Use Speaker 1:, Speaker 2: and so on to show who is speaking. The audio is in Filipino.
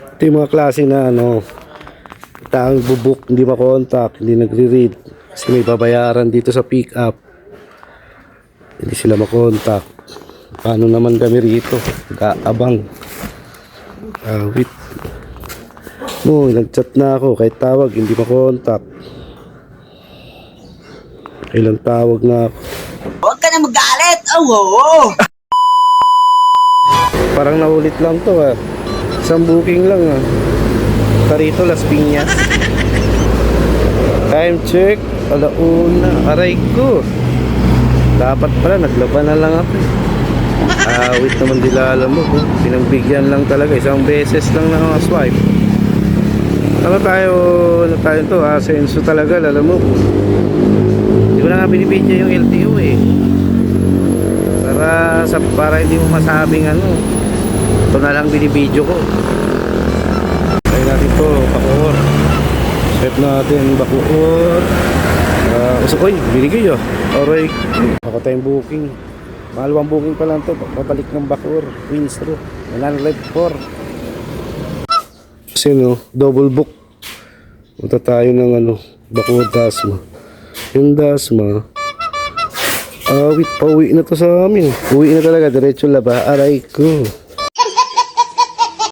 Speaker 1: Ito yung mga klase na ano, taang bubuk, hindi makontak, hindi nagre-read. Kasi may babayaran dito sa pick up. Hindi sila makontak. Paano naman kami rito? Nag-aabang. Wait. No, nag-chat na ako. Kahit tawag, hindi makontak. Ilang tawag na ako.
Speaker 2: Huwag ka na magalit! Oo!
Speaker 1: Parang naulit lang to ah. Isang booking lang ah. Tarito, Las Piñas. Time check. Alauna. Aray ko. Dapat pala, naglaban na lang ako. Wait naman dila alam mo. Pinagbigyan lang talaga. Isang beses lang na swipe. Ano tayo to? Asenso talaga, alam mo. Hindi ko na nga binibidya yung LTO eh. Para hindi mo masabing ano. Ito na lang binibidyo ko. Try natin to, Bacoor. Set natin, Bacoor. Uy, binigay oh. Alright. Ako tayong booking. Mahalawang booking pa lang to. Babalik ng Bacoor. Winstro. 104. Kasi no, double book. Punta tayo ng ano, Bacoor Dasma. Yung Dasma. Pauwi na to sa amin. Uwi na talaga, diretso laba. Aray ko.